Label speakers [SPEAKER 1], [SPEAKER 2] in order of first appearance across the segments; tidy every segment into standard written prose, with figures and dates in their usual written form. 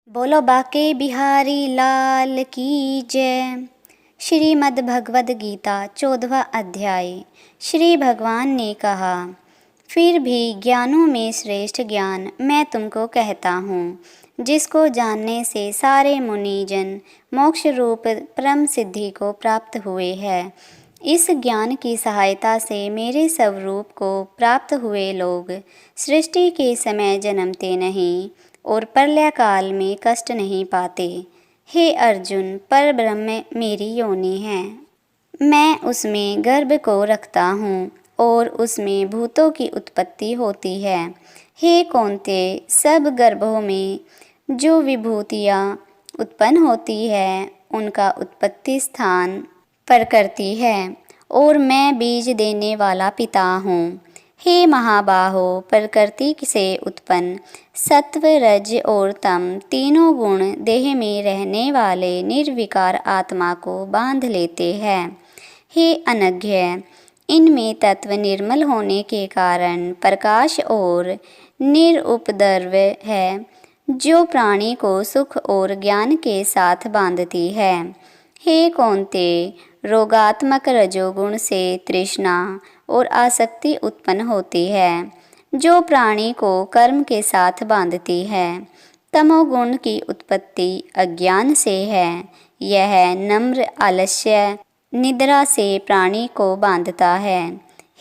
[SPEAKER 1] बोलो बाके बिहारी लाल की जय। श्रीमद् भगवद गीता 14वां अध्याय। श्री भगवान ने कहा, फिर भी ज्ञानों में श्रेष्ठ ज्ञान मैं तुमको कहता हूँ, जिसको जानने से सारे मुनिजन मोक्ष रूप परम सिद्धि को प्राप्त हुए हैं। इस ज्ञान की सहायता से मेरे स्वरूप को प्राप्त हुए लोग सृष्टि के समय जन्मते नहीं और प्रलय काल में कष्ट नहीं पाते। हे अर्जुन, पर ब्रह्म मेरी योनि है। मैं उसमें गर्भ को रखता हूँ और उसमें भूतों की उत्पत्ति होती है। हे कौन्तेय, सब गर्भों में जो विभूतियाँ उत्पन्न होती है, उनका उत्पत्ति स्थान प्रकृति है और मैं बीज देने वाला पिता हूँ। हे महाबाहो, प्रकृति से उत्पन्न सत्व, रज और तम तीनों गुण देह में रहने वाले निर्विकार आत्मा को बांध लेते हैं। हे अनज्ञ, इनमें तत्व निर्मल होने के कारण प्रकाश और निरुपद्रव है, जो प्राणी को सुख और ज्ञान के साथ बांधती है। हे कौन्तेय, रोगात्मक रजोगुण से तृष्णा और आसक्ति उत्पन्न होती है, जो प्राणी को कर्म के साथ बांधती है। तमोगुण की उत्पत्ति अज्ञान से है, यह नम्र आलस्य निद्रा से प्राणी को बांधता है।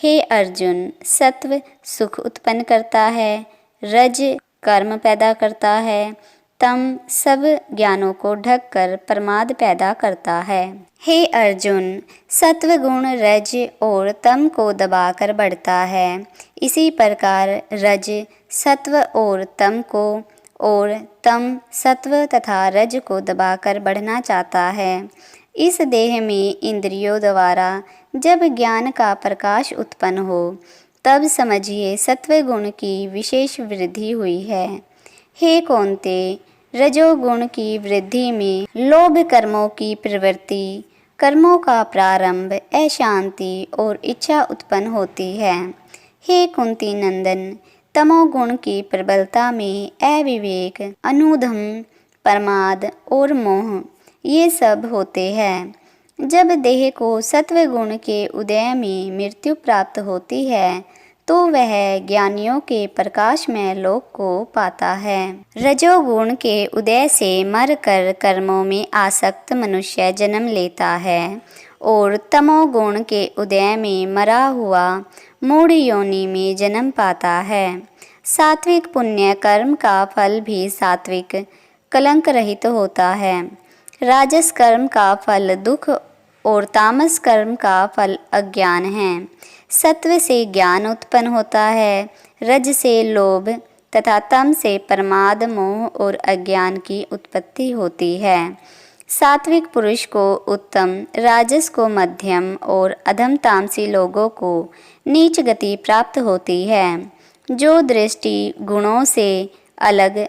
[SPEAKER 1] हे अर्जुन, सत्व सुख उत्पन्न करता है, रज कर्म पैदा करता है, तम सब ज्ञानों को ढककर प्रमाद पैदा करता है। हे अर्जुन, सत्व गुण रज और तम को दबाकर बढ़ता है। इसी प्रकार रज सत्व और तम को और तम सत्व तथा रज को दबाकर बढ़ना चाहता है। इस देह में इंद्रियों द्वारा जब ज्ञान का प्रकाश उत्पन्न हो, तब समझिए सत्व गुण की विशेष वृद्धि हुई है। हे कौन्तेय, रजोगुण की वृद्धि में लोभ कर्मों की प्रवृत्ति, कर्मों का प्रारंभ, अशांति और इच्छा उत्पन्न होती है। हे कुंती नंदन, तमोगुण की प्रबलता में अविवेक, अनुधम, प्रमाद और मोह ये सब होते हैं। जब देह को सत्व गुण के उदय में मृत्यु प्राप्त होती है, तो वह ज्ञानियों के प्रकाश में लोक को पाता है। रजोगुण के उदय से मरकर कर्मों में आसक्त मनुष्य जन्म लेता है और तमोगुण के उदय में मरा हुआ मूढ़ योनि में जन्म पाता है। सात्विक पुण्य कर्म का फल भी सात्विक कलंक रहित होता है। राजस कर्म का फल दुख और तामस कर्म का फल अज्ञान है। सत्व से ज्ञान उत्पन्न होता है, रज से लोभ तथा तम से प्रमाद, मोह और अज्ञान की उत्पत्ति होती है। सात्विक पुरुष को उत्तम, राजस को मध्यम और अधम तामसी लोगों को नीच गति प्राप्त होती है। जो दृष्टि गुणों से अलग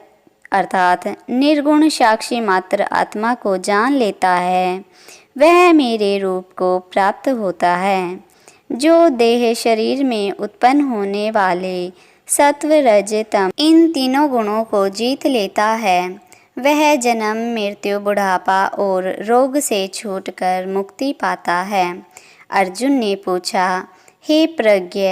[SPEAKER 1] अर्थात निर्गुण साक्षी मात्र आत्मा को जान लेता है, वह मेरे रूप को प्राप्त होता है। जो देह शरीर में उत्पन्न होने वाले सत्व, रज, तम इन तीनों गुणों को जीत लेता है, वह जन्म, मृत्यु, बुढ़ापा और रोग से छूटकर मुक्ति पाता है। अर्जुन ने पूछा, हे प्रज्ञ,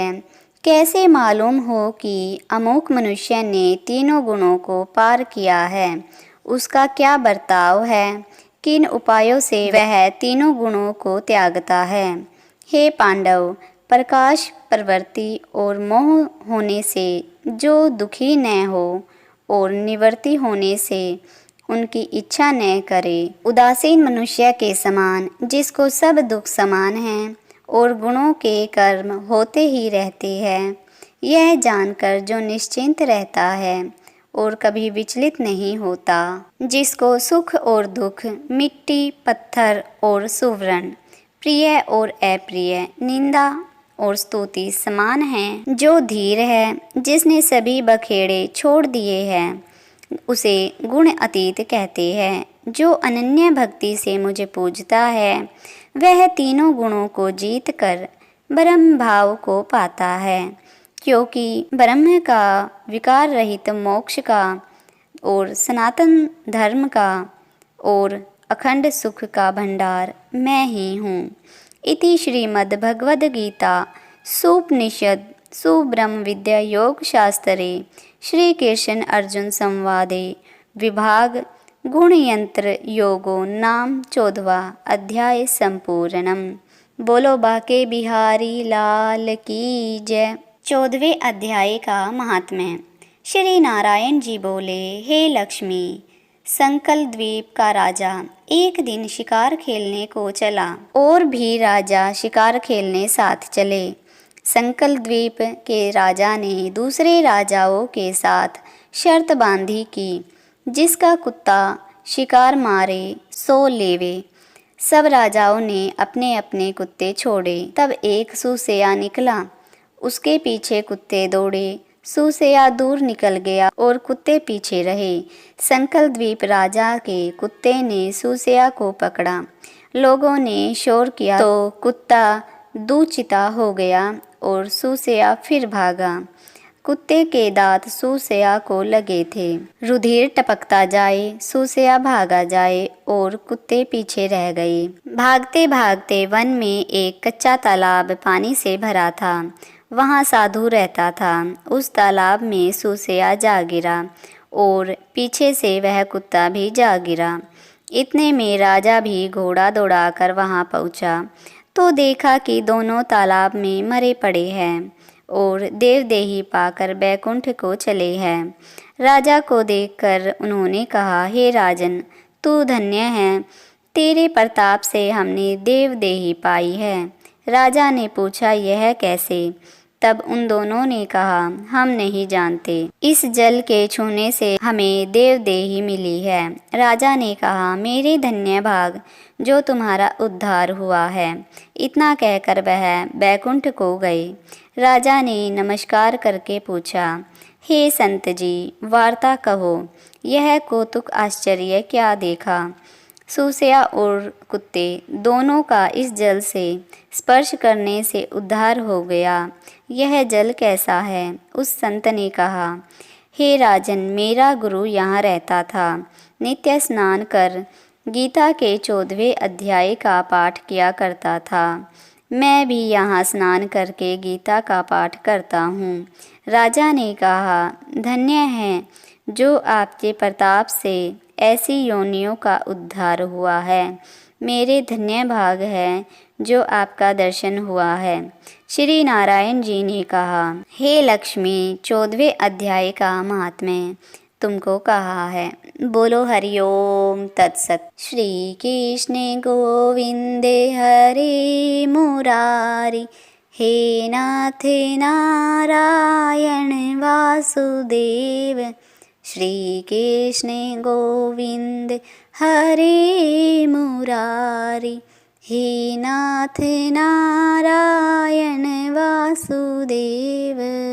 [SPEAKER 1] कैसे मालूम हो कि अमुक मनुष्य ने तीनों गुणों को पार किया है? उसका क्या बर्ताव है? किन उपायों से वह तीनों गुणों को त्यागता है? हे पांडव, प्रकाश, प्रवृत्ति और मोह होने से जो दुखी न हो और निवृत्ति होने से उनकी इच्छा न करे, उदासीन मनुष्य के समान, जिसको सब दुख समान हैं और गुणों के कर्म होते ही रहते हैं, यह जानकर जो निश्चिंत रहता है और कभी विचलित नहीं होता, जिसको सुख और दुख, मिट्टी, पत्थर और सुवर्ण, प्रिय और अप्रिय, निंदा और स्तुति समान हैं, जो धीर है, जिसने सभी बखेड़े छोड़ दिए हैं, उसे गुण अतीत कहते हैं। जो अनन्य भक्ति से मुझे पूजता है, वह तीनों गुणों को जीत कर ब्रह्म भाव को पाता है, क्योंकि ब्रह्म का विकार रहित मोक्ष का और सनातन धर्म का और अखंड सुख का भंडार मैं ही हूँ। इति श्रीमद्भगवद्गीता सूपनिषद सुब्रह्म विद्या योग शास्त्रे श्री कृष्ण अर्जुन संवादे विभाग गुणयंत्र योगो नाम 14वां अध्याय संपूर्णम। बोलो बाके बिहारी लाल की जय। 14वें अध्याय का महात्म्य। श्री नारायण जी बोले, हे लक्ष्मी, संकल द्वीप का राजा एक दिन शिकार खेलने को चला और भी राजा शिकार खेलने साथ चले। संकल द्वीप के राजा ने दूसरे राजाओं के साथ शर्त बांधी कि जिसका कुत्ता शिकार मारे सो लेवे। सब राजाओं ने अपने अपने कुत्ते छोड़े। तब एक सूसेया निकला, उसके पीछे कुत्ते दौड़े। सूसेया दूर निकल गया और कुत्ते पीछे रहे। संकल द्वीप राजा के कुत्ते ने सूसेया को पकड़ा। लोगों ने शोर किया तो कुत्ता दूचिता हो गया और सूसेया फिर भागा। कुत्ते के दांत सूसेया को लगे थे। रुधिर टपकता जाए, सूसेया भागा जाए और कुत्ते पीछे रह गए। भागते भागते वन में एक कच्चा तालाब पानी से भरा था। वहाँ साधु रहता था। उस तालाब में सूसेया जा गिरा और पीछे से वह कुत्ता भी जा गिरा। इतने में राजा भी घोड़ा दौड़ाकर वहाँ पहुँचा तो देखा कि दोनों तालाब में मरे पड़े हैं और देवदेही पाकर बैकुंठ को चले हैं। राजा को देखकर उन्होंने कहा, हे राजन, तू धन्य है, तेरे प्रताप से हमने देवदेही पाई है। राजा ने पूछा, यह कैसे? तब उन दोनों ने कहा, हम नहीं जानते, इस जल के छूने से हमें देवदेही मिली है। राजा ने कहा, मेरे धन्य भाग जो तुम्हारा उद्धार हुआ है। इतना कहकर वह बैकुंठ को गए। राजा ने नमस्कार करके पूछा, हे संत जी, वार्ता कहो, यह कौतुक आश्चर्य क्या देखा? सूसेया और कुत्ते दोनों का इस जल से स्पर्श करने से उद्धार हो गया। यह जल कैसा है? उस संत ने कहा, हे राजन, मेरा गुरु यहाँ रहता था। नित्य स्नान कर गीता के 14वें अध्याय का पाठ किया करता था। मैं भी यहाँ स्नान करके गीता का पाठ करता हूँ। राजा ने कहा, धन्य है जो आपके प्रताप से ऐसी योनियों का उद्धार हुआ है। मेरे धन्य भाग है जो आपका दर्शन हुआ है। श्री नारायण जी ने कहा, हे लक्ष्मी, 14वें अध्याय का महात्म्य तुमको कहा है। बोलो हरिओम तत्सत। श्री कृष्ण गोविंदे हरे मुरारी, हे नाथ नारायण वासुदेव। श्री कृष्ण गोविंद हरे मुरारी, हे नाथ नारायण वासुदेव।